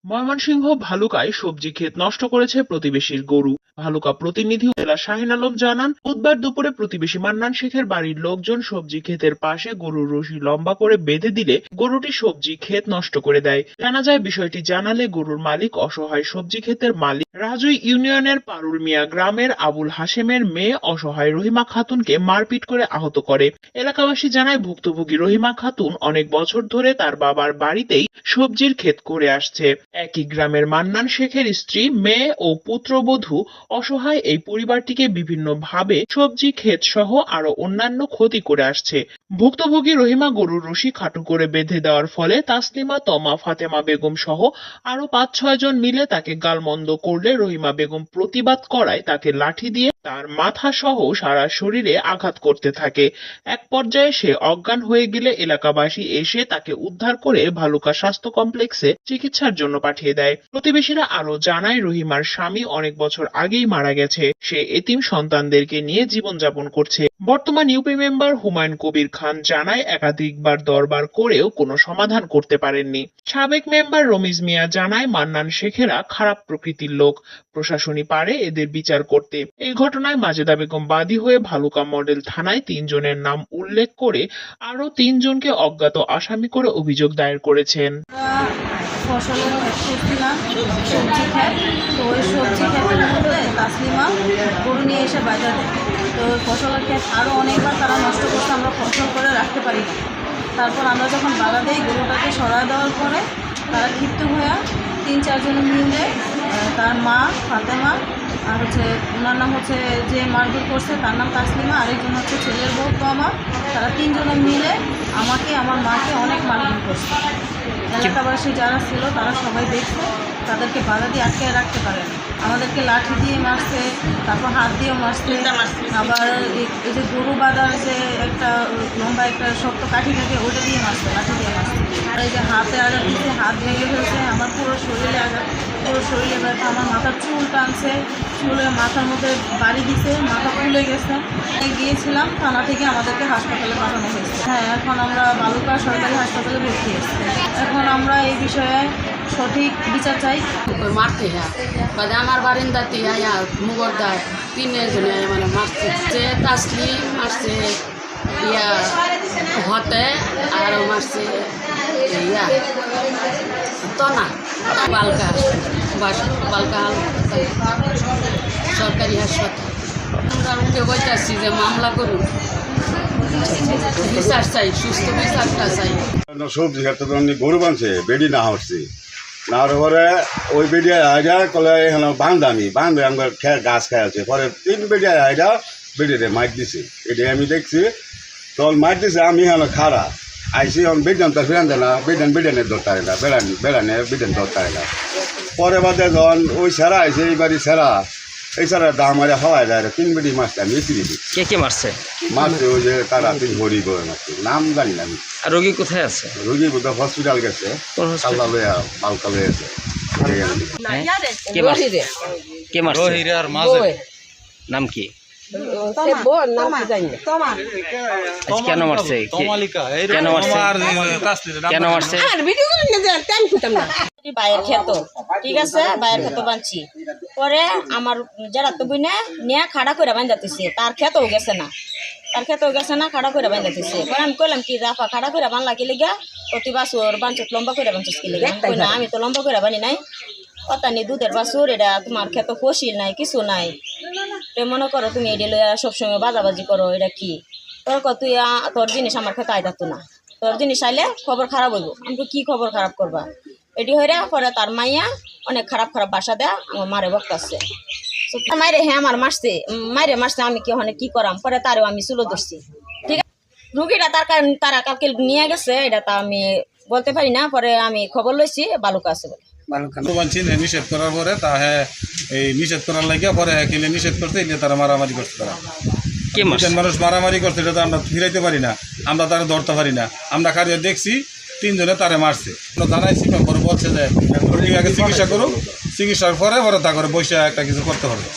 ময়মনসিংহ ভালুকায় সবজি ক্ষেত নষ্ট করেছে প্রতিবেশীর গরু। ভালুকা প্রতিনিধি জেলা শাহিন আলম জানান, বুধবার দুপুরে প্রতিবেশী মান্নান শেখের বাড়ির লোকজন সবজি ক্ষেতের পাশে গরুর রশি লম্বা করে বেঁধে দিলে গরুটি সবজি ক্ষেত নষ্ট করে দেয়। জানা যায়, বিষয়টি জানালে গরুর মালিক অসহায় সবজি ক্ষেতের মালিক রাজুই ইউনিয়নের পারুল মিয়া গ্রামের আবুল হাশেমের মেয়ে অসহায় রহিমা খাতুনকে মারপিট করে আহত করে। এলাকাবাসী জানায়, ভুক্তভোগী রহিমা খাতুন অনেক বছর ধরে তার বাবার বাড়িতেই সবজির ক্ষেত করে আসছে। একই গ্রামের মান্নান শেখের স্ত্রী, মেয়ে ও পুত্রবধূ অসহায় এই পরিবারটিকে বিভিন্নভাবে সবজি ক্ষেত সহ আরো অন্যান্য ক্ষতি করে আসছে। ভুক্তভোগী রহিমা গরুর রশি খাটো করে বেঁধে দেওয়ার ফলে তাসলিমা, তমা, ফাতেমা বেগম সহ আরো ৫-৬ জন মিলে তাকে গালমন্দ করলে রহিমা বেগম প্রতিবাদ করায় তাকে লাঠি দিয়ে তার মাথা সহ সারা শরীরে আঘাত করতে থাকে। এক পর্যায়ে সে অজ্ঞান হয়ে গেলে এলাকাবাসী এসে তাকে উদ্ধার করে ভালুকা স্বাস্থ্য কমপ্লেক্সে চিকিৎসার জন্য পাঠিয়ে দেয়। প্রতিবেশীরা আরো জানায়, রহিমার স্বামী অনেক বছর আগেই মারা গেছে। সে এতিম সন্তানদেরকে নিয়ে জীবনযাপন করছে। বর্তমান ইউপি মেম্বার হুমায়ুন কবির খান জানায়, একাধিকবার দরবার করেও কোনো সমাধান করতে পারেননি। সাবেক মেম্বার রমিজ মিয়া জানায়, মান্নান শেখেরা খারাপ প্রকৃতির লোক, প্রশাসনই পারে এদের বিচার করতে। এই ঘটনায় মাজেদা বেগম বাদী হয়ে ভালুকা মডেল থানায় ৩ জনের নাম উল্লেখ করে আরো ৩ জনকে অজ্ঞাত আসামি করে অভিযোগ দায়ের করেছেন। ফসলের করছিলাম সবজি খাই, তো ওই সবজি ক্ষেতের মধ্যে তাসলিমা গরু নিয়ে এসে বাজার দেয়। তো ওই ফসলের ক্ষেত আরও অনেকবার তারা নষ্ট করতে, আমরা ফসল করে রাখতে পারি না। তারপর আমরা যখন বাধা দিই, গরুটাকে সরায় দেওয়ার পরে তারা ক্ষিপ্ত হয়ে ৩-৪ জন মিলে তার মা ফাতেমা আর ওনার নাম যে মারধর করছে তার নাম তাসলিমা, আরেকজন ছেলের বউ তমা, তারা ৩ জনে মিলে আমাকে আমার মাকে অনেক মারধর করছে। এলাকাবাসী যারা ছিল তারা সবাই দেখছে, তাদেরকে বাধা দিয়ে আটকে রাখতে পারেন। আমাদেরকে লাঠি দিয়ে মারছে, তারপর হাত দিয়েও মারছে। আবার এই যে গরু বাঁধার যে একটা লম্বা একটা শক্ত কাঠি থাকে, ওটা দিয়ে মারছে, লাঠি দিয়ে মারছে। আর এই যে হাতে আঘাত দিচ্ছে, হাত ভেঙে ফেলছে, আমার পুরো শরীরে আঘাত, পুরো শরীরে ব্যথা। আমার মাথার চুল টানছে, চুলে মাথার মধ্যে বাড়ি দিছে, মাথা ফুলে গেছে। গিয়েছিলাম থানা থেকে, আমাদেরকে হাসপাতালে পাঠানো হয়েছে। হ্যাঁ, এখন আমরা বালুকা সরকারি হাসপাতালে ভর্তি হয়েছি। এখন আমরা এই বিষয়ে সঠিক বিচার চাই। মারতে বাদে আমার বারিন্দাতে মুগর দেয় ৩ জনে মানে মারছে। তাসলি মারছে, হতে আর মারছে তনা বালকা সরকারি হাসপাতাল। আমরা ওকে বলতেছি যে মামলা করুন, বিচার চাই, সুস্থ বিচারটা চাই। সবজি খেতে গরু বানছে, বেডি না হচ্ছে না পরে ওই বেডি আইডা কলে এখানে বান্ধে আমার গাছ খাই আছে। পরে 3 বেডি আইডা বেডিতে মাইট দিছে, এটা আমি দেখছি। তখন মাইট দিছে, আমি এখানে খারা আইসি, এখন বেডান তো ফেরান দেয় না, বেডানের দরকার না, বেড়ানে বেডান দরকার না। পরে বাদে যখন ওই সেরা আইসে, এই বাড়ি সেরা, এই সারা দাম মারে হওয়াই যায় 3 বেডি মাছটা আমি ফিরি দিই। কে মারছে? ওই যে তারা 3 ভরি করে মারছে, নাম জানি না আমি। আর রোগী কোথায় আছে? রোগী বোধহয় হসপিটাল গেছে, কাল্লা লইয়া বালকা লইয়াছে। কে মারছে? নাম কি? কেন মারছে? কেন মারছে? বাইরের ক্ষেত, ঠিক আছে, বাইরের ক্ষেত বানছি। পরে আমার যারা তো বুনে নিয়ে খাড়া করে বান্ধাতেছে, তার ক্ষেতও গেছে না, খাড়া করে বান্ধাতেছে। পরে আমি কইলাম কি, রাফা খাড়া করে বানলা কি লিগা? প্রতি বাছুর বাঞ্চত লম্বা করে বাঞ্চিস কি লিগা? না, আমি তো লম্বা করে বানি নাই, অতানি দুধের বাছুর, এটা তোমার ক্ষেত ফসিল নাই, কিছু নাই। মনে করো তুমি এটা লইয়া সবসময় বাজাবাজি করো, এটা কি? তোর তুই তোর জিনিস আমার ক্ষেত আইতাতো না, তোর জিনিস আইলে খবর খারাপ হইব। আমি তো কি খবর খারাপ করবা? এটি হয়ে পরে তার মাইয়া অনেক খারাপ বাসা দেয়া আমার মারে বকতাছে। মাইরে আমার মারছে, আমি কি ওখানে কি করাম? পরে তারও আমি চুলো ধরছি, ঠিক আছে। রুগীটা তারা কালকে নিয়ে গেছে, এটা তা আমি বলতে পারি না। পরে আমি খবর লইছি বালুকা আছে বলে। নিষেধ করার পরে তাহে এই নিষেধ করার লাগিয়া পরে কিলে নিষেধ করতে তারা মারামারি করতে, তারা মানুষ মারামারি করতে, এটা তো আমরা ফিরাইতে পারি না, আমরা তারা ধরতে পারি না। আমরা কারিয়ে দেখছি 3 জনে তারে মারছে, জানাইছি। পরে বলছে যে রোগী আগে চিকিৎসা করুক, চিকিৎসার পরে তা করে বসে একটা কিছু করতে পারবে।